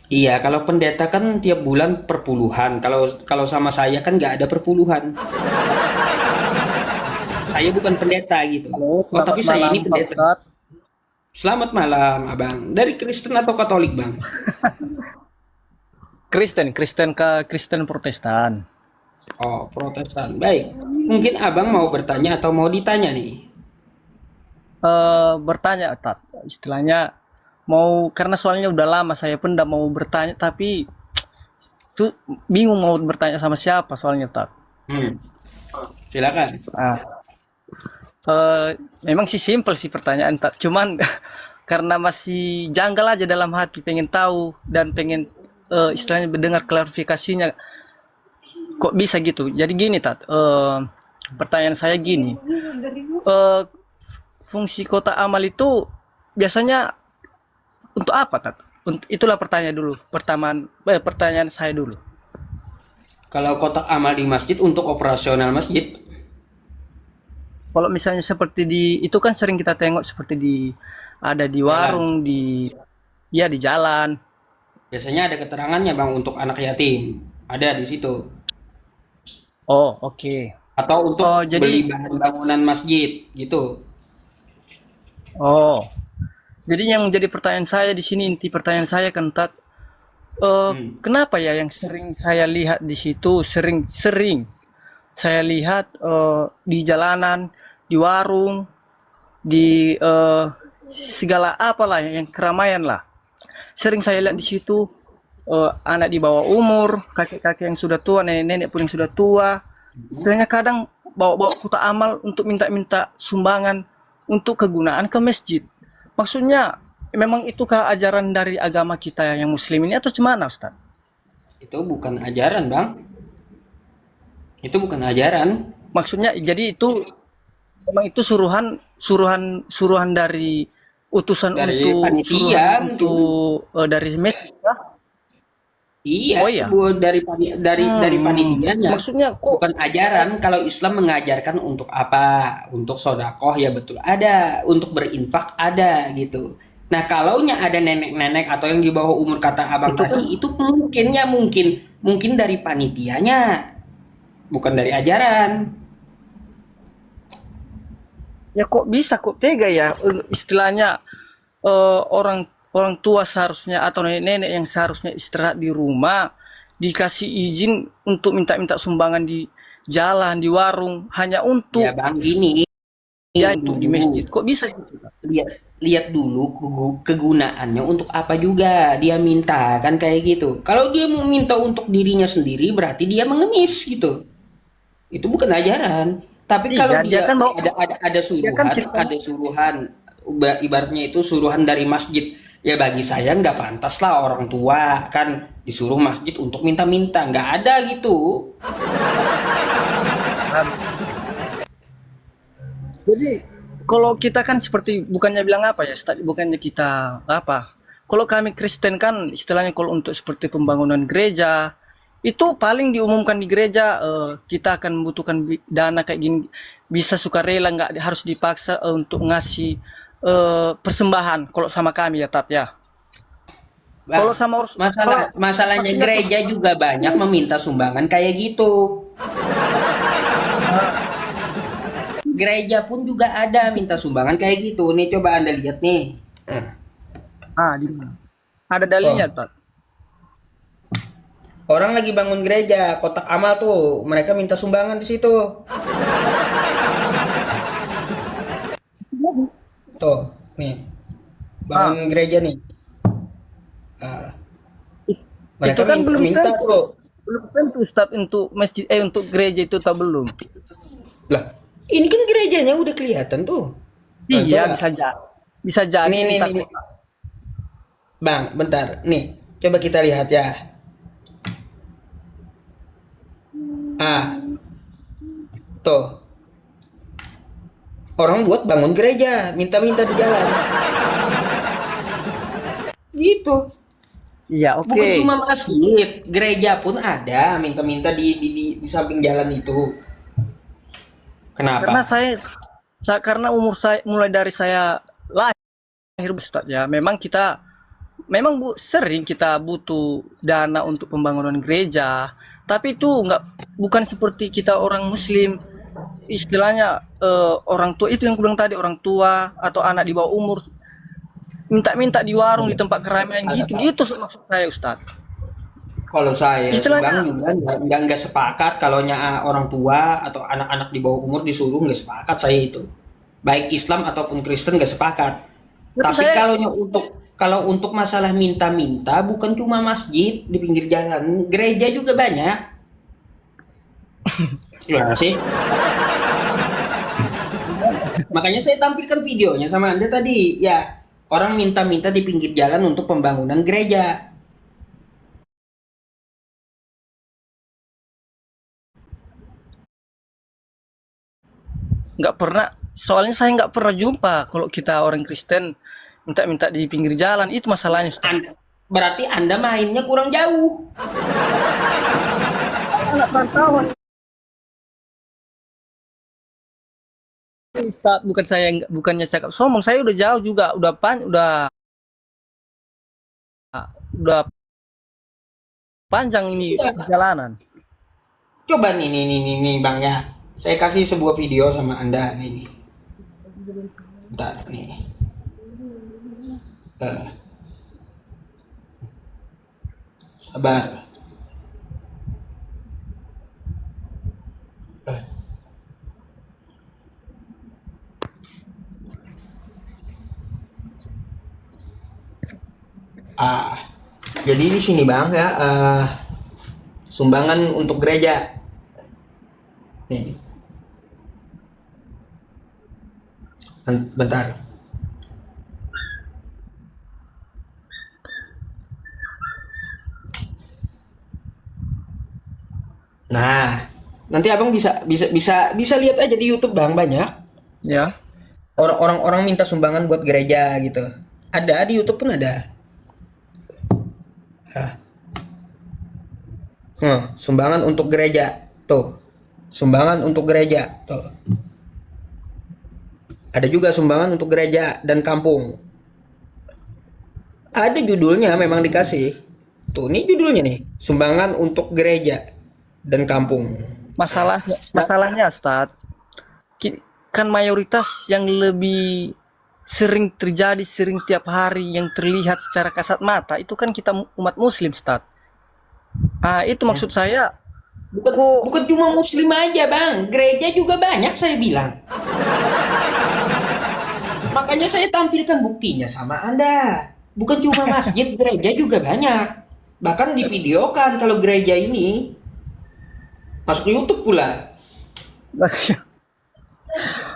Iya, kalau pendeta kan tiap bulan perpuluhan. Kalau kalau sama saya kan nggak ada perpuluhan. Saya bukan pendeta gitu. Halo, Oh, selamat tapi saya malam ini Pak pendeta. Ustadz. Selamat malam, Abang. Dari Kristen atau Katolik, Bang? Kristen, Kristen ke Kristen Protestan. Oh, Protestan. Baik. Mungkin Abang mau bertanya atau mau ditanya nih? Bertanya, Tat. Istilahnya mau karena soalnya udah lama saya pun udah mau bertanya tapi tuh bingung mau bertanya sama siapa soalnya, Tat. Hmm, silakan. Ah, memang sih simpel sih pertanyaan, Tat. Cuman karena masih janggal aja dalam hati pengen tahu dan pengen istilahnya mendengar klarifikasinya kok bisa gitu. Jadi gini, Tat. Pertanyaan saya gini. Eh, Fungsi kota amal itu biasanya untuk apa, Tat? Itulah pertanyaan dulu. Pertanyaan saya dulu. Kalau kotak amal di masjid untuk operasional masjid, Kalau misalnya seperti di itu kan sering kita tengok seperti di ada di jalan. warung, di ya di jalan. Biasanya ada keterangannya, Bang, untuk anak yatim. Ada di situ. Oh, oke. Atau untuk Oh, beli jadi bahan bangunan masjid, gitu. oh. Jadi yang menjadi pertanyaan saya di sini inti pertanyaan saya kan, Tat, Hmm. kenapa ya yang sering saya lihat di situ sering-sering saya lihat di jalanan, di warung, di segala apalah yang keramaian lah. Sering saya lihat di situ anak di bawah umur, kakek-kakek yang sudah tua, nenek-nenek pun yang sudah tua. Istilahnya kadang bawa-bawa kotak amal untuk minta-minta sumbangan untuk kegunaan ke masjid. Maksudnya memang itukah ajaran dari agama kita yang muslim ini atau gimana, Ustaz? Itu bukan ajaran, Bang. Itu bukan ajaran Maksudnya jadi itu memang itu suruhan dari utusan dari untuk panitia suruhan mungkin. untuk dari masjid kah? Iya, Oh iya. dari panitianya. Maksudnya kok Bukan ajaran. Kalau Islam mengajarkan untuk apa? Untuk sodakoh ya betul ada. Untuk berinfak ada gitu. Nah, kalaunya ada nenek-nenek atau yang di bawah umur kata abang itu kan tadi, itu mungkin dari panitianya, bukan dari ajaran. ya kok bisa kok tega ya istilahnya orang orang tua seharusnya atau nenek-nenek yang seharusnya istirahat di rumah dikasih izin untuk minta-minta sumbangan di jalan, di warung hanya Ya untuk bang, gini ya itu di dulu. masjid. Kok bisa gitu? lihat lihat dulu kegunaannya untuk apa juga dia minta kan kayak gitu. Kalau dia mau minta untuk dirinya sendiri berarti dia mengemis gitu. Itu bukan ajaran. Tapi Iya, kalau dia dia kan mau ada dia kan suruhan, ceritanya ibaratnya itu suruhan dari masjid. Ya bagi saya nggak pantas lah orang tua kan disuruh masjid untuk minta-minta, nggak ada gitu. jadi kalau kita kan seperti bukannya bilang apa ya, Ustaz, bukannya kita apa? Kalau kami Kristen kan istilahnya kalau untuk seperti pembangunan gereja itu paling diumumkan di gereja kita akan membutuhkan dana kayak gini bisa sukarela nggak harus dipaksa untuk ngasih persembahan kalau sama kami ya Tat ya. Bah, Kalau sama kalau masalahnya maksudnya gereja juga banyak meminta sumbangan kayak gitu. Gereja pun juga ada minta sumbangan kayak gitu. Nih coba Anda lihat nih. Eh, di mana? Ada dalilnya Oh, Tat. orang lagi bangun gereja, kotak amal tuh, mereka minta sumbangan di situ. Tuh, nih, bangun Ah, gereja nih. Ah, itu mereka kan minta-minta tuh. belum tentu Ustaz untuk masjid untuk gereja itu tak belum. Lah, ini kan gerejanya udah kelihatan tuh. Nah, Iya coba. bisa jadi Nih, nih, entah nih, nih. kok. Bang, bentar. Nih, coba kita lihat ya. Ah, tuh. Orang buat bangun gereja, minta-minta di jalan. Gitu. Iya, Bukan oke. cuma masjid, gereja pun ada minta-minta di samping jalan itu. Karena Kenapa? karena umur saya mulai dari saya lahir Ustaz ya, memang kita memang sering kita butuh dana untuk pembangunan gereja, tapi itu bukan seperti kita orang Muslim. Istilahnya orang tua itu yang kubilang tadi, orang tua atau anak di bawah umur minta-minta di warung di tempat keramaian gitu-gitu maksud saya Ustadz. Kalau saya sih Bang Istilahnya juga nggak sepakat kalau orang tua atau anak-anak di bawah umur disuruh, nggak sepakat saya itu. Baik Islam ataupun Kristen nggak sepakat. tapi Tapi saya kalau untuk masalah minta-minta bukan cuma masjid di pinggir jalan, gereja juga banyak. Gimana sih? Makanya saya tampilkan videonya sama Anda tadi. Ya, orang minta-minta di pinggir jalan untuk pembangunan gereja. nggak pernah, soalnya saya nggak pernah jumpa kalau kita orang Kristen minta-minta di pinggir jalan, itu masalahnya Ustaz. Berarti Anda mainnya kurang jauh. Anak rantauan Ustaz, bukannya cakap sombong, saya udah jauh juga, udah panjang ini Iya. perjalanan. Coba nih Bang ya. Saya kasih sebuah video sama Anda nih. Bentar nih. Eh, sabar. Eh, ah, jadi di sini Bang ya, sumbangan untuk gereja. Nih, bentar. Nah, nanti Abang bisa lihat aja di YouTube Bang, banyak Ya, orang-orang minta sumbangan buat gereja gitu. Ada di YouTube pun ada. Ah, sumbangan untuk gereja. Tuh. Sumbangan untuk gereja. Tuh. Ada juga sumbangan untuk gereja dan kampung. Ada judulnya memang dikasih. Tuh, ini judulnya nih. Sumbangan untuk gereja dan kampung. masalahnya Ustaz, kan mayoritas yang lebih sering terjadi, sering tiap hari yang terlihat secara kasat mata itu kan kita umat Muslim Ustaz. Ah, itu maksud saya. Bukan Kok bukan cuma muslim aja, Bang. Gereja juga banyak saya bilang. Makanya saya tampilkan buktinya sama Anda. Bukan cuma masjid, gereja juga banyak. Bahkan divideokan kalau gereja ini masuk YouTube pula.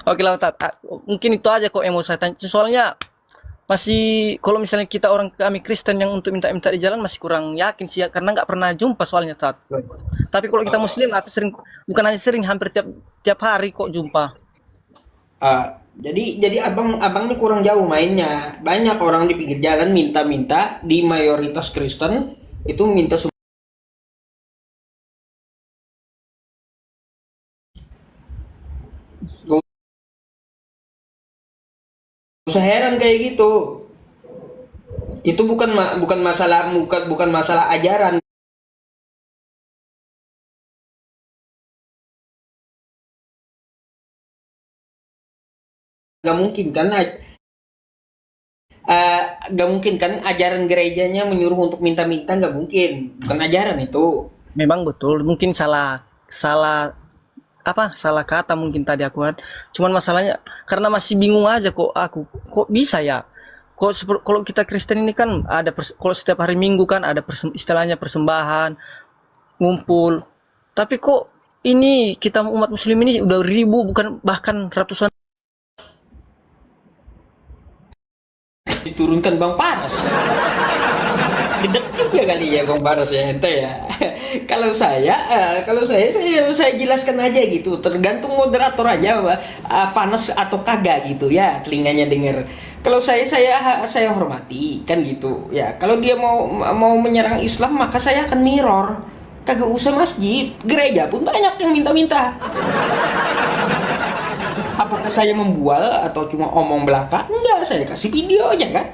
Oke lah Ustaz. Mungkin itu aja kok yang mau saya tanya. Soalnya masih, kalau misalnya kita orang kami Kristen yang untuk minta-minta di jalan masih kurang yakin sih ya, karena nggak pernah jumpa soalnya Ustaz. Tapi kalau kita Muslim aku sering, bukan hanya sering, hampir tiap tiap hari kok jumpa. Jadi abang nih kurang jauh mainnya. Banyak orang di pinggir jalan minta-minta di mayoritas Kristen itu minta. Gak usah heran kayak gitu. Itu bukan masalah ajaran. Gak mungkin kan gak mungkin kan ajaran gerejanya menyuruh untuk minta-minta, nggak mungkin, bukan ajaran itu. Memang betul, mungkin salah salah salah kata mungkin tadi aku kan. Cuman masalahnya karena masih bingung aja kok aku, kok bisa ya? Kalau kita Kristen ini kan ada kalau setiap hari Minggu kan ada istilahnya persembahan, ngumpul. Tapi kok ini kita umat Muslim ini udah ribu, bukan bahkan ratusan. Diturunkan Bang Paras. Gede juga kali ya Bang Paras ya ente ya. Kalau saya jelaskan aja gitu, tergantung moderator aja panas atau kagak gitu ya telinganya denger. Kalau saya hormati kan gitu ya. Kalau dia mau menyerang Islam maka saya akan mirror. Kagak usah masjid, gereja pun banyak yang minta-minta. Apakah saya membual atau cuma omong belaka? Enggak, saya kasih video aja kan.